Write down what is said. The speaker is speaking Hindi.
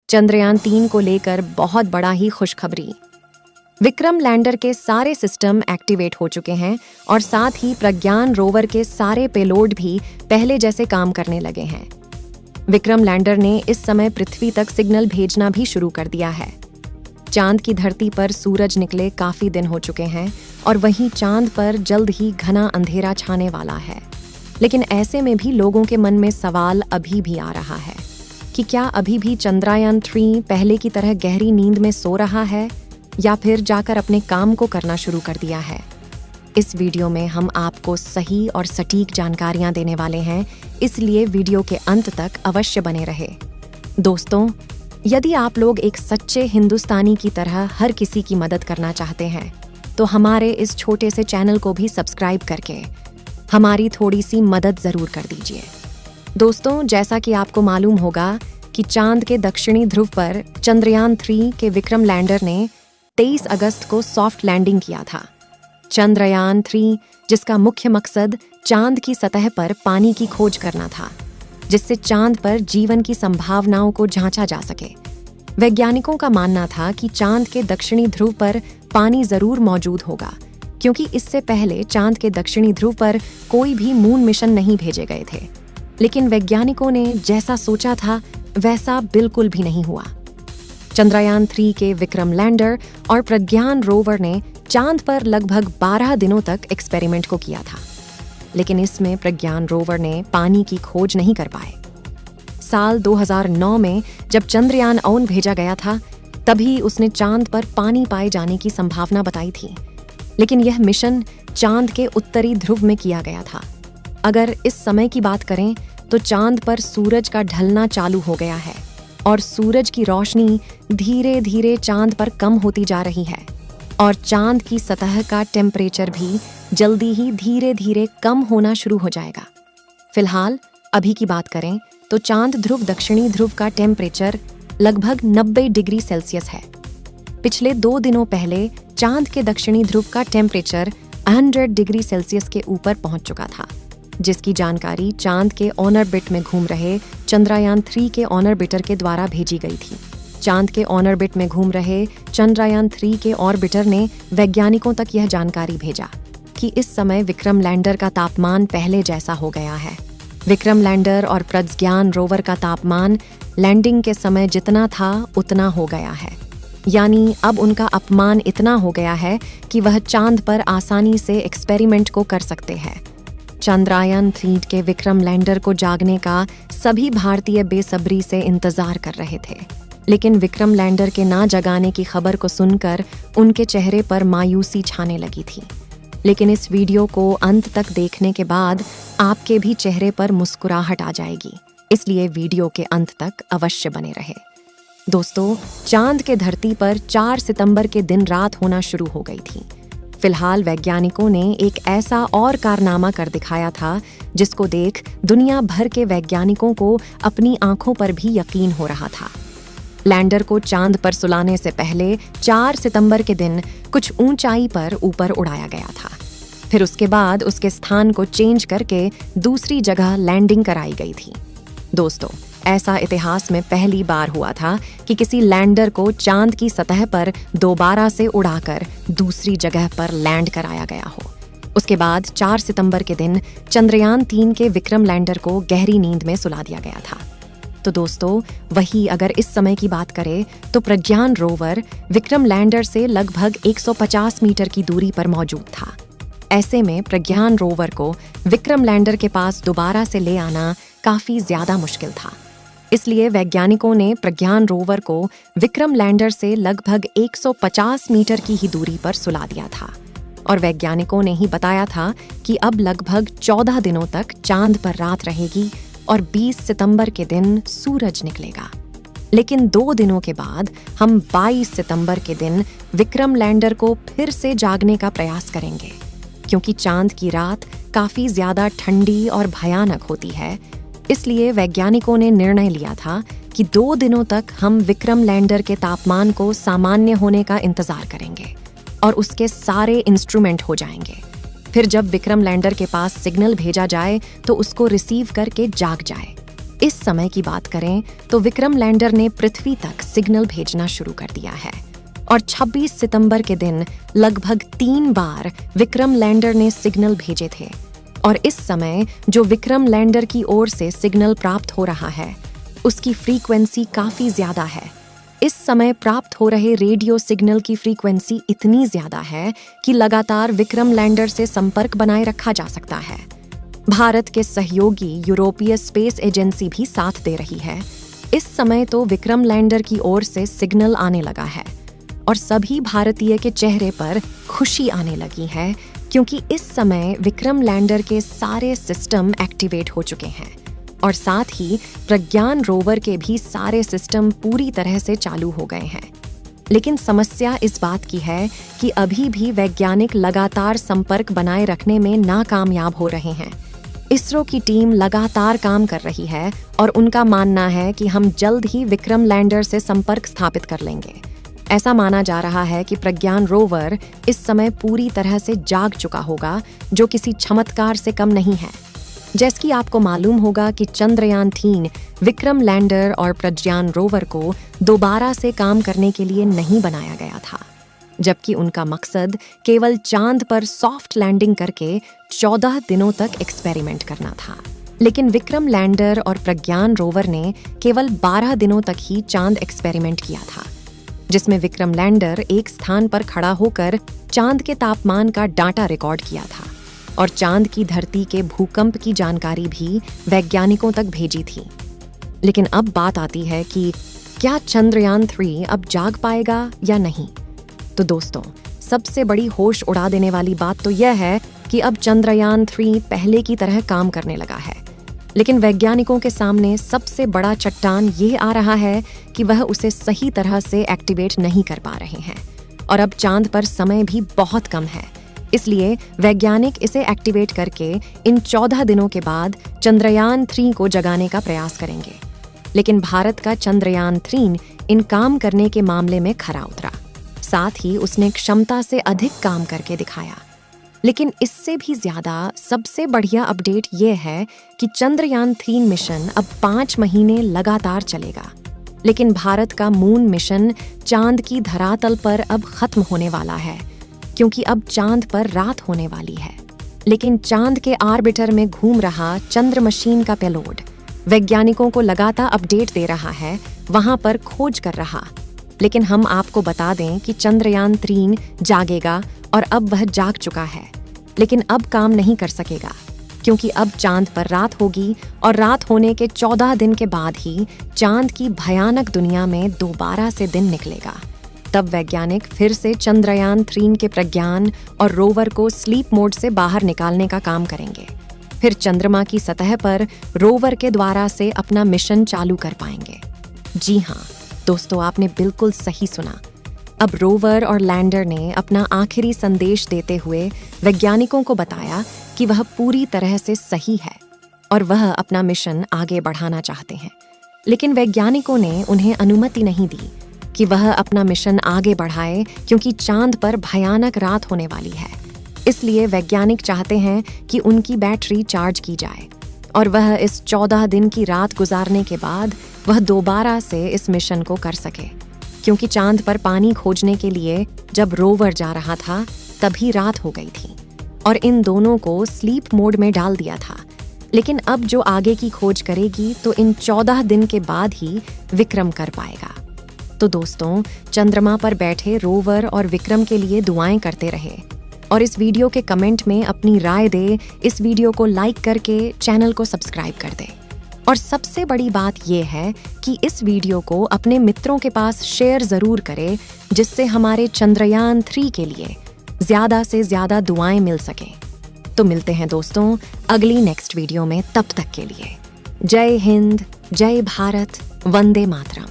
चंद्रयान-3 को लेकर बहुत बड़ा ही खुशखबरी। विक्रम लैंडर के सारे सिस्टम एक्टिवेट हो चुके हैं और साथ ही प्रज्ञान रोवर के सारे पेलोड भी पहले जैसे काम करने लगे हैं। विक्रम लैंडर ने इस समय पृथ्वी तक सिग्नल भेजना भी शुरू कर दिया है। चांद की धरती पर सूरज निकले काफी दिन हो चुके हैं और वहीं चांद पर जल्द ही घना अंधेरा छाने वाला है। लेकिन ऐसे में भी लोगों के मन में सवाल अभी भी आ रहा है कि क्या अभी भी चंद्रयान-3 पहले की तरह गहरी नींद में सो रहा है या फिर जाकर अपने काम को करना शुरू कर दिया है। इस वीडियो में हम आपको सही और सटीक जानकारियां देने वाले हैं, इसलिए वीडियो के अंत तक अवश्य बने रहे। दोस्तों, यदि आप लोग एक सच्चे हिंदुस्तानी की तरह हर किसी की मदद करना चाहते हैं तो हमारे इस छोटे से चैनल को भी सब्सक्राइब करके हमारी थोड़ी सी मदद जरूर कर दीजिए। दोस्तों, जैसा कि आपको मालूम होगा कि चांद के दक्षिणी ध्रुव पर चंद्रयान-3 के विक्रम लैंडर ने 23 अगस्त को सॉफ्ट लैंडिंग किया था। चंद्रयान-3 जिसका मुख्य मकसद चांद की सतह पर पानी की खोज करना था, जिससे चांद पर जीवन की संभावनाओं को जांचा जा सके। वैज्ञानिकों का मानना था कि चांद के दक्षिणी ध्रुव पर पानी जरूर मौजूद होगा, क्योंकि इससे पहले चांद के दक्षिणी ध्रुव पर कोई भी मून मिशन नहीं भेजे गए थे। लेकिन वैज्ञानिकों ने जैसा सोचा था वैसा बिल्कुल भी नहीं हुआ। चंद्रयान-3 के विक्रम लैंडर और प्रज्ञान रोवर ने चांद पर लगभग 12 दिनों तक एक्सपेरिमेंट को किया था, लेकिन इसमें प्रज्ञान रोवर ने पानी की खोज नहीं कर पाए। साल 2009 में जब चंद्रयान-1 भेजा गया था, तभी उसने चांद पर पानी पाए जाने की संभावना बताई थी, लेकिन यह मिशन चांद के उत्तरी ध्रुव में किया गया था। अगर इस समय की बात करें तो चांद पर सूरज का ढलना चालू हो गया है और सूरज की रोशनी धीरे धीरे चांद पर कम होती जा रही है और चांद की सतह का टेम्परेचर भी जल्दी ही धीरे धीरे कम होना शुरू हो जाएगा। फिलहाल अभी की बात करें तो चांद ध्रुव दक्षिणी ध्रुव का टेम्परेचर लगभग 90 डिग्री सेल्सियस है। पिछले 2 दिनों पहले चांद के दक्षिणी ध्रुव का टेम्परेचर 100 डिग्री सेल्सियस के ऊपर पहुंच चुका था, जिसकी जानकारी चांद के ऑर्बिट में घूम रहे चंद्रयान-3 के ऑर्बिटर के द्वारा भेजी गई थी। चांद के ऑर्बिट में घूम रहे चंद्रयान-3 के ऑर्बिटर ने वैज्ञानिकों तक यह जानकारी भेजा कि इस समय विक्रम लैंडर का तापमान पहले जैसा हो गया है। विक्रम लैंडर और प्रज्ञान रोवर का तापमान लैंडिंग के समय जितना था उतना हो गया है, यानी अब उनका अपमान इतना हो गया है कि वह चांद पर आसानी से एक्सपेरिमेंट को कर सकते हैं। चंद्रयान-3 के विक्रम लैंडर को जागने का सभी भारतीय बेसब्री से इंतजार कर रहे थे, लेकिन विक्रम लैंडर के ना जगाने की खबर को सुनकर उनके चेहरे पर मायूसी छाने लगी थी। लेकिन इस वीडियो को अंत तक देखने के बाद आपके भी चेहरे पर मुस्कुराहट आ जाएगी, इसलिए वीडियो के अंत तक अवश्य बने रहे। दोस्तों, चांद के धरती पर 4 सितंबर के दिन रात होना शुरू हो गई थी। फिलहाल वैज्ञानिकों ने एक ऐसा और कारनामा कर दिखाया था जिसको देख दुनिया भर के वैज्ञानिकों को अपनी आंखों पर भी यकीन हो रहा था। लैंडर को चांद पर सुलाने से पहले 4 सितंबर के दिन कुछ ऊंचाई पर ऊपर उड़ाया गया था। फिर उसके बाद उसके स्थान को चेंज करके दूसरी जगह लैंडिंग कराई गई थी। दोस्तों, ऐसा इतिहास में पहली बार हुआ था कि किसी लैंडर को चांद की सतह पर दोबारा से उड़ाकर दूसरी जगह पर लैंड कराया गया हो। उसके बाद 4 सितंबर के दिन चंद्रयान-3 के विक्रम लैंडर को गहरी नींद में सुला दिया गया था। तो दोस्तों, वही अगर इस समय की बात करें तो प्रज्ञान रोवर विक्रम लैंडर से लगभग 150 मीटर की दूरी पर मौजूद था। ऐसे में प्रज्ञान रोवर को विक्रम लैंडर के पास दोबारा से ले आना काफी ज्यादा मुश्किल था। इसलिए वैज्ञानिकों ने प्रज्ञान रोवर को विक्रम लैंडर से लगभग 150 मीटर की ही दूरी पर सुला दिया था और वैज्ञानिकों ने ही बताया था कि अब लगभग 14 दिनों तक चांद पर रात रहेगी और 20 सितंबर के दिन सूरज निकलेगा। लेकिन 2 दिनों के बाद हम 22 सितंबर के दिन विक्रम लैंडर को फिर से जागने का प्रयास करेंगे, क्योंकि चांद की रात काफी ज्यादा ठंडी और भयानक होती है। इसलिए वैज्ञानिकों ने निर्णय लिया था कि 2 दिनों तक हम विक्रम लैंडर के तापमान को सामान्य होने का इंतजार करेंगे और उसके सारे इंस्ट्रूमेंट हो जाएंगे। फिर जब विक्रम लैंडर के पास सिग्नल भेजा जाए तो उसको रिसीव करके जाग जाए। इस समय की बात करें तो विक्रम लैंडर ने पृथ्वी तक सिग्नल भेजना शुरू कर दिया है और 26 सितंबर के दिन लगभग 3 बार विक्रम लैंडर ने सिग्नल भेजे थे। और इस समय जो विक्रम लैंडर की ओर से सिग्नल प्राप्त हो रहा है उसकी फ्रीक्वेंसी काफी ज्यादा है। इस समय प्राप्त हो रहे रेडियो सिग्नल की फ्रीक्वेंसी इतनी ज्यादा है कि लगातार विक्रम लैंडर से संपर्क बनाए रखा जा सकता है। भारत के सहयोगी यूरोपीय स्पेस एजेंसी भी साथ दे रही है। इस समय तो विक्रम लैंडर की ओर से सिग्नल आने लगा है और सभी भारतीय के चेहरे पर खुशी आने लगी है क्योंकि इस समय विक्रम लैंडर के सारे सिस्टम एक्टिवेट हो चुके हैं और साथ ही प्रज्ञान रोवर के भी सारे सिस्टम पूरी तरह से चालू हो गए हैं। लेकिन समस्या इस बात की है कि अभी भी वैज्ञानिक लगातार संपर्क बनाए रखने में नाकामयाब हो रहे हैं। इसरो की टीम लगातार काम कर रही है और उनका मानना है कि हम जल्द ही विक्रम लैंडर से संपर्क स्थापित कर लेंगे। ऐसा माना जा रहा है कि प्रज्ञान रोवर इस समय पूरी तरह से जाग चुका होगा, जो किसी चमत्कार से कम नहीं है। जैसे कि आपको मालूम होगा कि चंद्रयान 3 विक्रम लैंडर और प्रज्ञान रोवर को दोबारा से काम करने के लिए नहीं बनाया गया था, जबकि उनका मकसद केवल चांद पर सॉफ्ट लैंडिंग करके 14 दिनों तक एक्सपेरिमेंट करना था। लेकिन विक्रम लैंडर और प्रज्ञान रोवर ने केवल 12 दिनों तक ही चांद एक्सपेरिमेंट किया था, जिसमें विक्रम लैंडर एक स्थान पर खड़ा होकर चांद के तापमान का डाटा रिकॉर्ड किया था और चांद की धरती के भूकंप की जानकारी भी वैज्ञानिकों तक भेजी थी। लेकिन अब बात आती है कि क्या चंद्रयान 3 अब जाग पाएगा या नहीं। तो दोस्तों, सबसे बड़ी होश उड़ा देने वाली बात तो यह है कि अब चंद्रयान 3 पहले की तरह काम करने लगा है। लेकिन वैज्ञानिकों के सामने सबसे बड़ा चट्टान ये आ रहा है कि वह उसे सही तरह से एक्टिवेट नहीं कर पा रहे हैं और अब चांद पर समय भी बहुत कम है। इसलिए वैज्ञानिक इसे एक्टिवेट करके इन 14 दिनों के बाद चंद्रयान 3 को जगाने का प्रयास करेंगे। लेकिन भारत का चंद्रयान 3 इन काम करने के मामले में खरा उतरा। साथ ही उसने क्षमता से अधिक काम करके दिखाया। लेकिन इससे भी ज्यादा सबसे बढ़िया अपडेट ये है कि चंद्रयान 3 मिशन अब 5 महीने लगातार चलेगा। लेकिन भारत का मून मिशन चांद की धरातल पर अब खत्म होने वाला है, क्योंकि अब चांद पर रात होने वाली है। लेकिन चांद के आर्बिटर में घूम रहा चंद्र मशीन का पेलोड वैज्ञानिकों को लगातार अपडेट दे रहा है, वहां पर खोज कर रहा। लेकिन हम आपको बता दें कि चंद्रयान 3 जागेगा और अब वह जाग चुका है, लेकिन अब काम नहीं कर सकेगा क्योंकि अब चांद पर रात होगी और रात होने के 14 दिन के बाद ही चांद की भयानक दुनिया में दोबारा से दिन निकलेगा। तब वैज्ञानिक फिर से चंद्रयान 3 के प्रज्ञान और रोवर को स्लीप मोड से बाहर निकालने का काम करेंगे। फिर चंद्रमा की सतह पर रोवर के द्वारा से अपना मिशन चालू कर पाएंगे। जी हाँ दोस्तों, आपने बिल्कुल सही सुना। अब रोवर और लैंडर ने अपना आखिरी संदेश देते हुए वैज्ञानिकों को बताया कि वह पूरी तरह से सही है और वह अपना मिशन आगे बढ़ाना चाहते हैं। लेकिन वैज्ञानिकों ने उन्हें अनुमति नहीं दी कि वह अपना मिशन आगे बढ़ाए, क्योंकि चांद पर भयानक रात होने वाली है। इसलिए वैज्ञानिक चाहते हैं कि उनकी बैटरी चार्ज की जाए और वह इस 14 दिन की रात गुजारने के बाद वह दोबारा से इस मिशन को कर सके, क्योंकि चांद पर पानी खोजने के लिए जब रोवर जा रहा था तभी रात हो गई थी और इन दोनों को स्लीप मोड में डाल दिया था। लेकिन अब जो आगे की खोज करेगी तो इन 14 दिन के बाद ही विक्रम कर पाएगा। तो दोस्तों, चंद्रमा पर बैठे रोवर और विक्रम के लिए दुआएं करते रहे और इस वीडियो के कमेंट में अपनी राय दे। इस वीडियो को लाइक करके चैनल को सब्सक्राइब कर दे। और सबसे बड़ी बात यह है कि इस वीडियो को अपने मित्रों के पास शेयर जरूर करें, जिससे हमारे चंद्रयान 3 के लिए ज्यादा से ज्यादा दुआएं मिल सकें। तो मिलते हैं दोस्तों अगली नेक्स्ट वीडियो में। तब तक के लिए जय हिंद, जय भारत, वंदे मातरम।